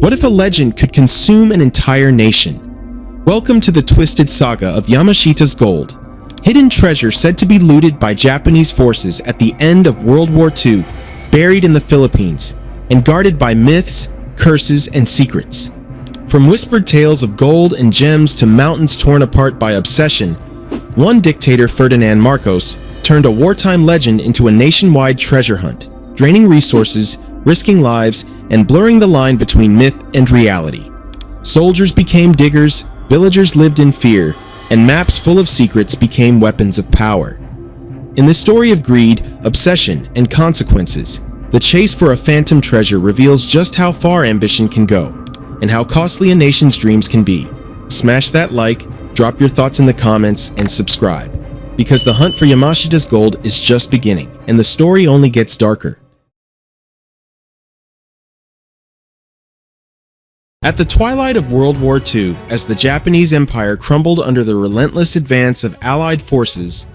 What if a legend could consume an entire nation? Welcome to the twisted saga of Yamashita's gold. Hidden treasure said to be looted by Japanese forces at the end of World War II, buried in the Philippines, and guarded by myths, curses, and secrets. From whispered tales of gold and gems to mountains torn apart by obsession, one dictator, Ferdinand Marcos, turned a wartime legend into a nationwide treasure hunt, draining resources, risking lives, and blurring the line between myth and reality. Soldiers became diggers, villagers lived in fear, and maps full of secrets became weapons of power. In the story of greed, obsession, and consequences, the chase for a phantom treasure reveals just how far ambition can go, and how costly a nation's dreams can be. Smash that like, drop your thoughts in the comments, and subscribe, because the hunt for Yamashita's gold is just beginning, and the story only gets darker. At the twilight of World War II, as the Japanese Empire crumbled under the relentless advance of Allied forces,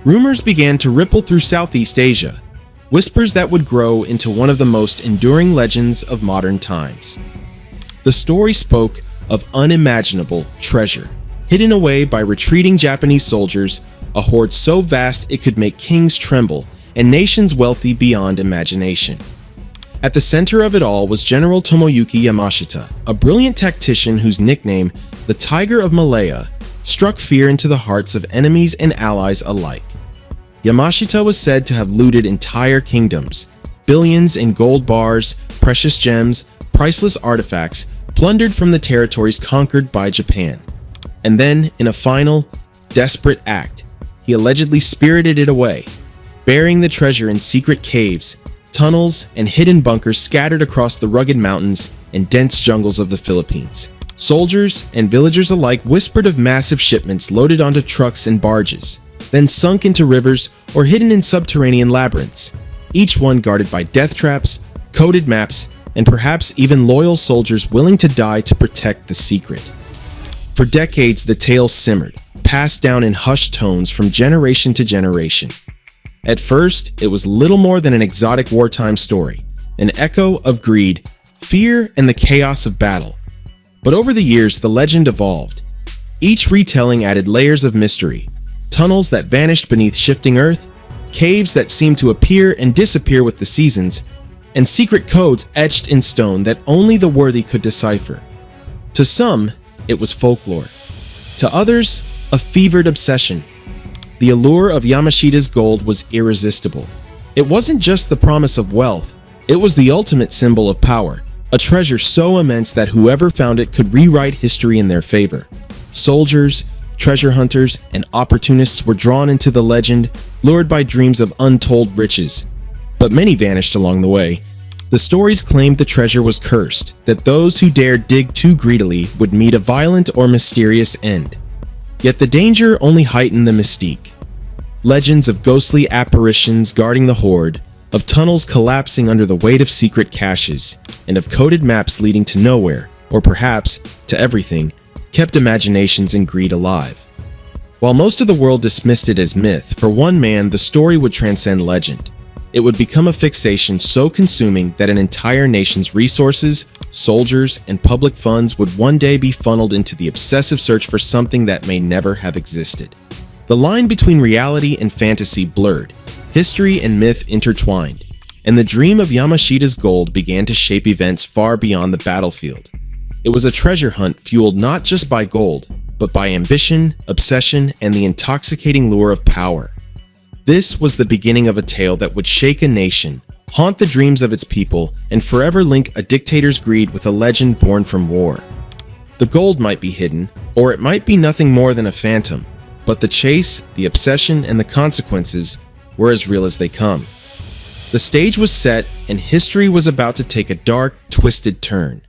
rumors began to ripple through Southeast Asia, whispers that would grow into one of the most enduring legends of modern times. The story spoke of unimaginable treasure, hidden away by retreating Japanese soldiers, a hoard so vast it could make kings tremble, and nations wealthy beyond imagination. At the center of it all was General Tomoyuki Yamashita, a brilliant tactician whose nickname, the Tiger of Malaya, struck fear into the hearts of enemies and allies alike. Yamashita was said to have looted entire kingdoms, billions in gold bars, precious gems, priceless artifacts, plundered from the territories conquered by Japan. And then, in a final, desperate act, he allegedly spirited it away, burying the treasure in secret caves, tunnels, and hidden bunkers scattered across the rugged mountains and dense jungles of the Philippines. Soldiers and villagers alike whispered of massive shipments loaded onto trucks and barges, then sunk into rivers or hidden in subterranean labyrinths, each one guarded by death traps, coded maps, and perhaps even loyal soldiers willing to die to protect the secret. For decades, the tale simmered, passed down in hushed tones from generation to generation. At first, it was little more than an exotic wartime story, an echo of greed, fear, and the chaos of battle. But over the years, the legend evolved. Each retelling added layers of mystery, tunnels that vanished beneath shifting earth, caves that seemed to appear and disappear with the seasons, and secret codes etched in stone that only the worthy could decipher. To some, it was folklore. To others, a fevered obsession. The allure of Yamashita's gold was irresistible. It wasn't just the promise of wealth, it was the ultimate symbol of power, a treasure so immense that whoever found it could rewrite history in their favor. Soldiers, treasure hunters, and opportunists were drawn into the legend, lured by dreams of untold riches. But many vanished along the way. The stories claimed the treasure was cursed, that those who dared dig too greedily would meet a violent or mysterious end. Yet the danger only heightened the mystique. Legends of ghostly apparitions guarding the hoard, of tunnels collapsing under the weight of secret caches, and of coded maps leading to nowhere, or perhaps to everything, kept imaginations and greed alive. While most of the world dismissed it as myth, for one man the story would transcend legend. It would become a fixation so consuming that an entire nation's resources, soldiers, and public funds would one day be funneled into the obsessive search for something that may never have existed. The line between reality and fantasy blurred, history and myth intertwined, and the dream of Yamashita's gold began to shape events far beyond the battlefield. It was a treasure hunt fueled not just by gold, but by ambition, obsession, and the intoxicating lure of power. This was the beginning of a tale that would shake a nation, haunt the dreams of its people, and forever link a dictator's greed with a legend born from war. The gold might be hidden, or it might be nothing more than a phantom, but the chase, the obsession, and the consequences were as real as they come. The stage was set, and history was about to take a dark, twisted turn.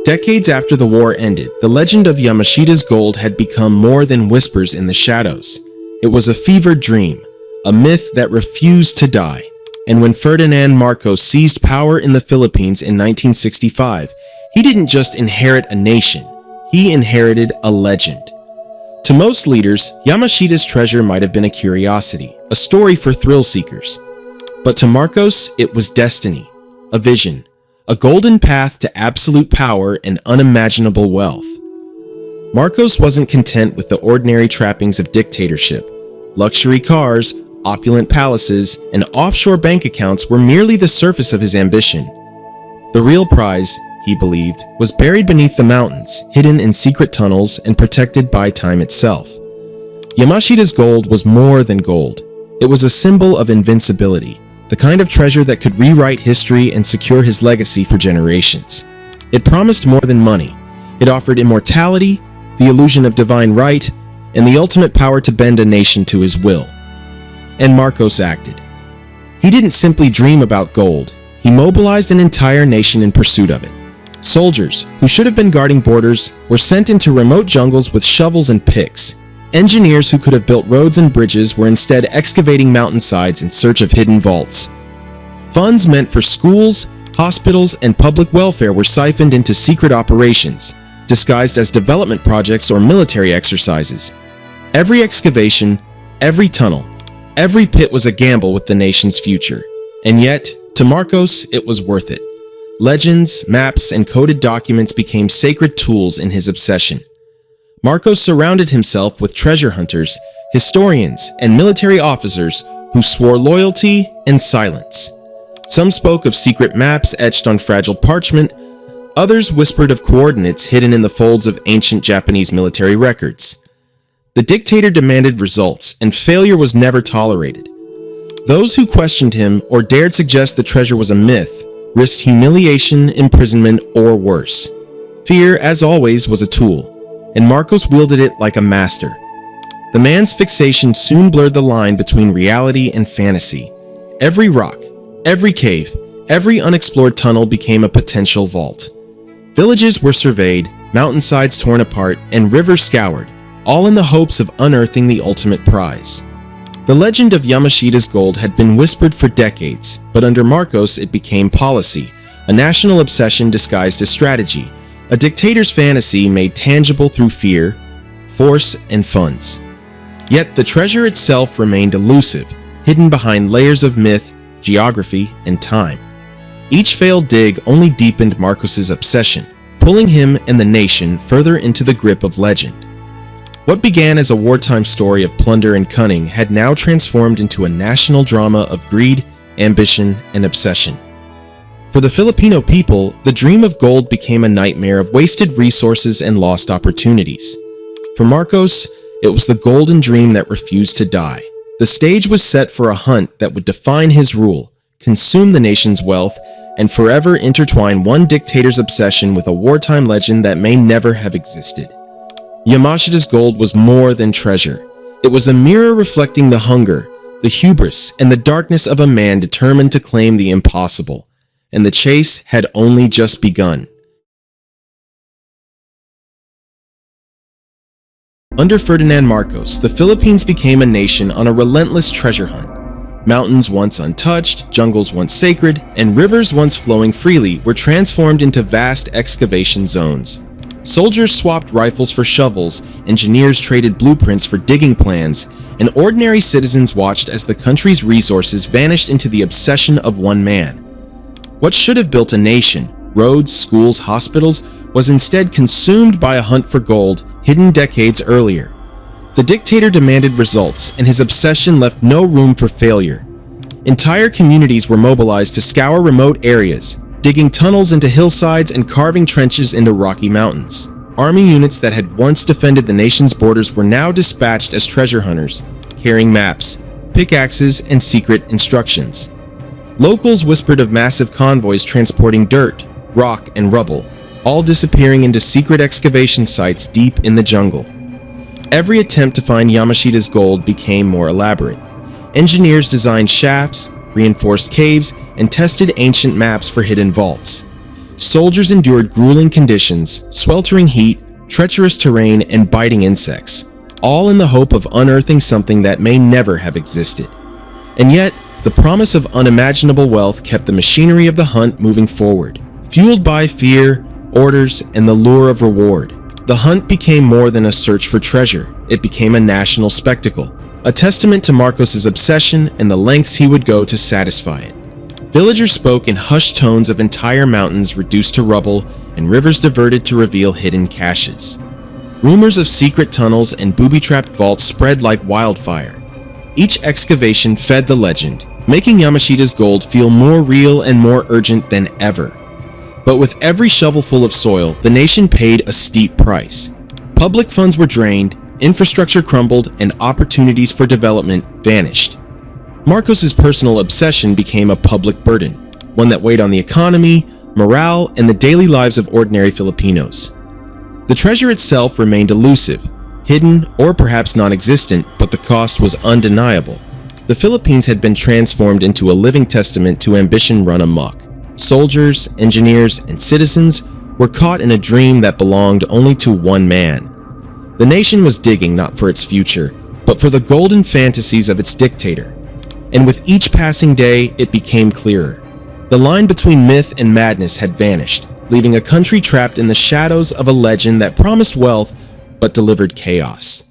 Decades after the war ended, the legend of Yamashita's gold had become more than whispers in the shadows. It was a fevered dream, a myth that refused to die. And when Ferdinand Marcos seized power in the Philippines in 1965, he didn't just inherit a nation, he inherited a legend. To most leaders, Yamashita's treasure might have been a curiosity, a story for thrill seekers. But to Marcos, it was destiny, a vision, a golden path to absolute power and unimaginable wealth. Marcos wasn't content with the ordinary trappings of dictatorship. Luxury cars, opulent palaces, and offshore bank accounts were merely the surface of his ambition. The real prize, he believed, was buried beneath the mountains, hidden in secret tunnels and protected by time itself. Yamashita's gold was more than gold. It was a symbol of invincibility, the kind of treasure that could rewrite history and secure his legacy for generations. It promised more than money. It offered immortality, the illusion of divine right, and the ultimate power to bend a nation to his will. And Marcos acted. He didn't simply dream about gold. He mobilized an entire nation in pursuit of it. Soldiers, who should have been guarding borders, were sent into remote jungles with shovels and picks. Engineers who could have built roads and bridges were instead excavating mountainsides in search of hidden vaults. Funds meant for schools, hospitals, and public welfare were siphoned into secret operations, disguised as development projects or military exercises. Every excavation, every tunnel, every pit was a gamble with the nation's future. And yet, to Marcos, it was worth it. Legends, maps, and coded documents became sacred tools in his obsession. Marcos surrounded himself with treasure hunters, historians, and military officers who swore loyalty and silence. Some spoke of secret maps etched on fragile parchment. Others whispered of coordinates hidden in the folds of ancient Japanese military records. The dictator demanded results, and failure was never tolerated. Those who questioned him or dared suggest the treasure was a myth risked humiliation, imprisonment, or worse. Fear, as always, was a tool, and Marcos wielded it like a master. The man's fixation soon blurred the line between reality and fantasy. Every rock, every cave, every unexplored tunnel became a potential vault. Villages were surveyed, mountainsides torn apart, and rivers scoured, all in the hopes of unearthing the ultimate prize. The legend of Yamashita's gold had been whispered for decades, but under Marcos it became policy, a national obsession disguised as strategy, a dictator's fantasy made tangible through fear, force, and funds. Yet the treasure itself remained elusive, hidden behind layers of myth, geography, and time. Each failed dig only deepened Marcos's obsession, pulling him and the nation further into the grip of legend. What began as a wartime story of plunder and cunning had now transformed into a national drama of greed, ambition, and obsession. For the Filipino people, the dream of gold became a nightmare of wasted resources and lost opportunities. For Marcos, it was the golden dream that refused to die. The stage was set for a hunt that would define his rule, consume the nation's wealth, and forever intertwine one dictator's obsession with a wartime legend that may never have existed. Yamashita's gold was more than treasure. It was a mirror reflecting the hunger, the hubris, and the darkness of a man determined to claim the impossible. And the chase had only just begun. Under Ferdinand Marcos, the Philippines became a nation on a relentless treasure hunt. Mountains once untouched, jungles once sacred, and rivers once flowing freely were transformed into vast excavation zones. Soldiers swapped rifles for shovels, engineers traded blueprints for digging plans, and ordinary citizens watched as the country's resources vanished into the obsession of one man. What should have built a nation, roads, schools, hospitals, was instead consumed by a hunt for gold hidden decades earlier. The dictator demanded results, and his obsession left no room for failure. Entire communities were mobilized to scour remote areas, digging tunnels into hillsides and carving trenches into rocky mountains. Army units that had once defended the nation's borders were now dispatched as treasure hunters, carrying maps, pickaxes, and secret instructions. Locals whispered of massive convoys transporting dirt, rock, and rubble, all disappearing into secret excavation sites deep in the jungle. Every attempt to find Yamashita's gold became more elaborate. Engineers designed shafts, reinforced caves, and tested ancient maps for hidden vaults. Soldiers endured grueling conditions, sweltering heat, treacherous terrain, and biting insects, all in the hope of unearthing something that may never have existed. And yet, the promise of unimaginable wealth kept the machinery of the hunt moving forward. Fueled by fear, orders, and the lure of reward, the hunt became more than a search for treasure. It became a national spectacle, a testament to Marcos's obsession and the lengths he would go to satisfy it. Villagers spoke in hushed tones of entire mountains reduced to rubble and rivers diverted to reveal hidden caches. Rumors of secret tunnels and booby-trapped vaults spread like wildfire. Each excavation fed the legend, making Yamashita's gold feel more real and more urgent than ever. But with every shovelful of soil, the nation paid a steep price. Public funds were drained, infrastructure crumbled, and opportunities for development vanished. Marcos's personal obsession became a public burden, one that weighed on the economy, morale, and the daily lives of ordinary Filipinos. The treasure itself remained elusive, hidden or perhaps non-existent, but the cost was undeniable. The Philippines had been transformed into a living testament to ambition run amok. Soldiers, engineers, and citizens were caught in a dream that belonged only to one man. The nation was digging not for its future, but for the golden fantasies of its dictator. And with each passing day, it became clearer. The line between myth and madness had vanished, leaving a country trapped in the shadows of a legend that promised wealth but delivered chaos.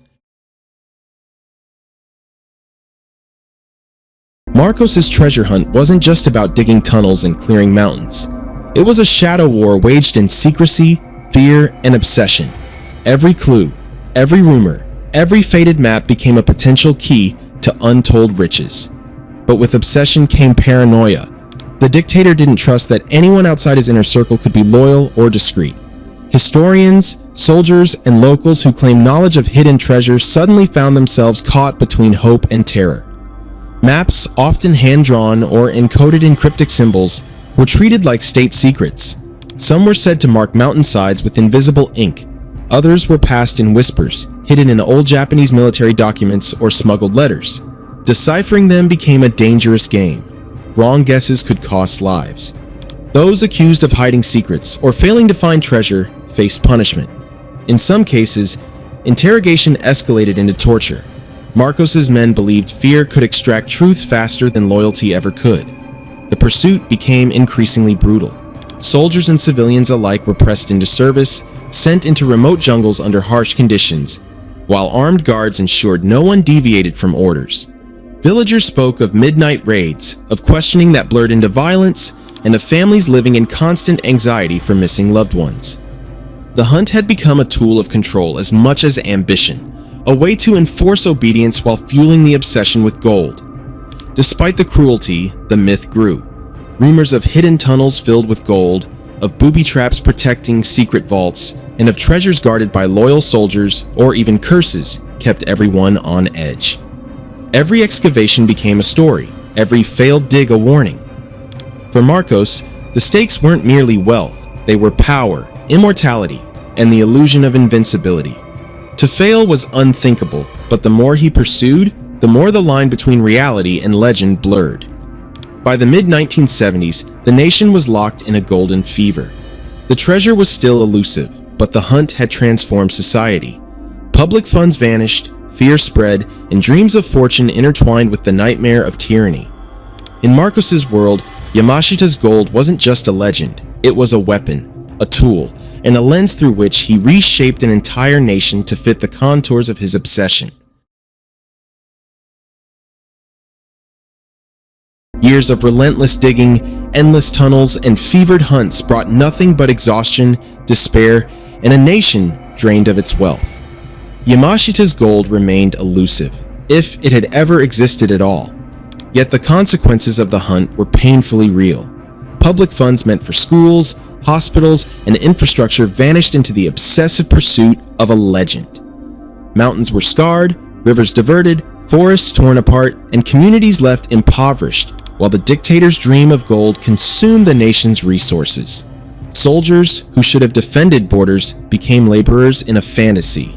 Marcos's treasure hunt wasn't just about digging tunnels and clearing mountains. It was a shadow war waged in secrecy, fear, and obsession. Every clue, every rumor, every faded map became a potential key to untold riches. But with obsession came paranoia. The dictator didn't trust that anyone outside his inner circle could be loyal or discreet. Historians, soldiers, and locals who claimed knowledge of hidden treasure suddenly found themselves caught between hope and terror. Maps, often hand-drawn or encoded in cryptic symbols, were treated like state secrets. Some were said to mark mountainsides with invisible ink. Others were passed in whispers, hidden in old Japanese military documents or smuggled letters. Deciphering them became a dangerous game. Wrong guesses could cost lives. Those accused of hiding secrets or failing to find treasure faced punishment. In some cases, interrogation escalated into torture. Marcos's men believed fear could extract truth faster than loyalty ever could. The pursuit became increasingly brutal. Soldiers and civilians alike were pressed into service, sent into remote jungles under harsh conditions, while armed guards ensured no one deviated from orders. Villagers spoke of midnight raids, of questioning that blurred into violence, and of families living in constant anxiety for missing loved ones. The hunt had become a tool of control as much as ambition, a way to enforce obedience while fueling the obsession with gold. Despite the cruelty, the myth grew. Rumors of hidden tunnels filled with gold, of booby traps protecting secret vaults, and of treasures guarded by loyal soldiers or even curses kept everyone on edge. Every excavation became a story, every failed dig a warning. For Marcos, the stakes weren't merely wealth, they were power, immortality, and the illusion of invincibility. To fail was unthinkable, but the more he pursued, the more the line between reality and legend blurred. By the mid-1970s, the nation was locked in a golden fever. The treasure was still elusive, but the hunt had transformed society. Public funds vanished, fear spread, and dreams of fortune intertwined with the nightmare of tyranny. In Marcos's world, Yamashita's gold wasn't just a legend, it was a weapon, a tool, and a lens through which he reshaped an entire nation to fit the contours of his obsession. Years of relentless digging, endless tunnels, and fevered hunts brought nothing but exhaustion, despair, and a nation drained of its wealth. Yamashita's gold remained elusive, if it had ever existed at all. Yet the consequences of the hunt were painfully real. Public funds meant for schools, hospitals, and infrastructure vanished into the obsessive pursuit of a legend. Mountains were scarred, rivers diverted, forests torn apart, and communities left impoverished, while the dictator's dream of gold consumed the nation's resources. Soldiers, who should have defended borders, became laborers in a fantasy.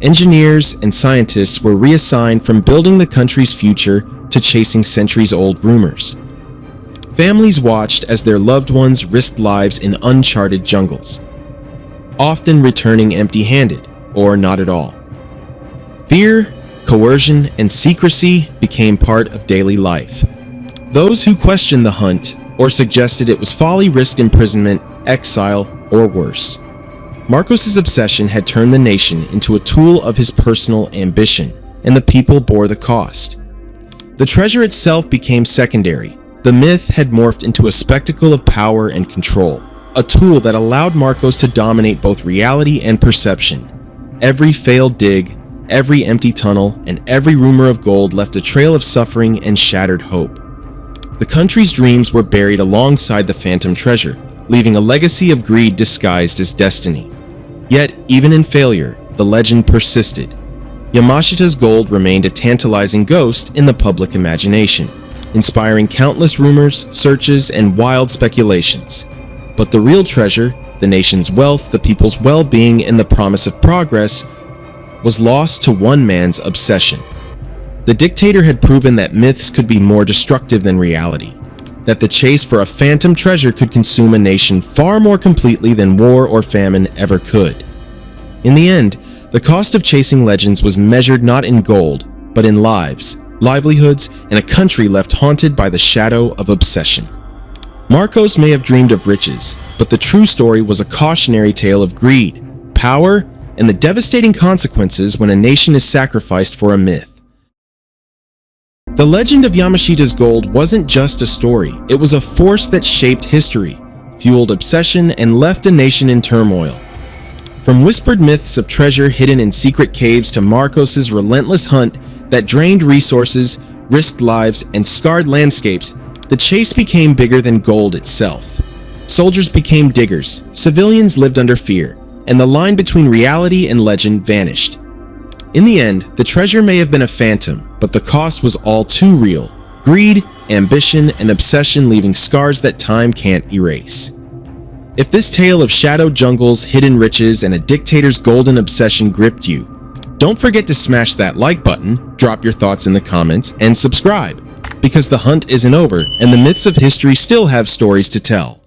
Engineers and scientists were reassigned from building the country's future to chasing centuries-old rumors. Families watched as their loved ones risked lives in uncharted jungles, often returning empty-handed, or not at all. Fear, coercion, and secrecy became part of daily life. Those who questioned the hunt or suggested it was folly risked imprisonment, exile, or worse. Marcos's obsession had turned the nation into a tool of his personal ambition, and the people bore the cost. The treasure itself became secondary. The myth had morphed into a spectacle of power and control, a tool that allowed Marcos to dominate both reality and perception. Every failed dig, every empty tunnel, and every rumor of gold left a trail of suffering and shattered hope. The country's dreams were buried alongside the phantom treasure, leaving a legacy of greed disguised as destiny. Yet, even in failure, the legend persisted. Yamashita's gold remained a tantalizing ghost in the public imagination, inspiring countless rumors, searches, and wild speculations. But the real treasure, the nation's wealth, the people's well-being, and the promise of progress, was lost to one man's obsession. The dictator had proven that myths could be more destructive than reality, that the chase for a phantom treasure could consume a nation far more completely than war or famine ever could. In the end, the cost of chasing legends was measured not in gold, but in lives, livelihoods, and a country left haunted by the shadow of obsession. Marcos may have dreamed of riches, but the true story was a cautionary tale of greed, power, and the devastating consequences when a nation is sacrificed for a myth. The legend of Yamashita's gold wasn't just a story, it was a force that shaped history, fueled obsession, and left a nation in turmoil. From whispered myths of treasure hidden in secret caves to Marcos's relentless hunt that drained resources, risked lives, and scarred landscapes, the chase became bigger than gold itself. Soldiers became diggers, civilians lived under fear, and the line between reality and legend vanished. In the end, the treasure may have been a phantom, but the cost was all too real. Greed, ambition, and obsession leaving scars that time can't erase. If this tale of shadowed jungles, hidden riches, and a dictator's golden obsession gripped you, don't forget to smash that like button, drop your thoughts in the comments, and subscribe, because the hunt isn't over and the myths of history still have stories to tell.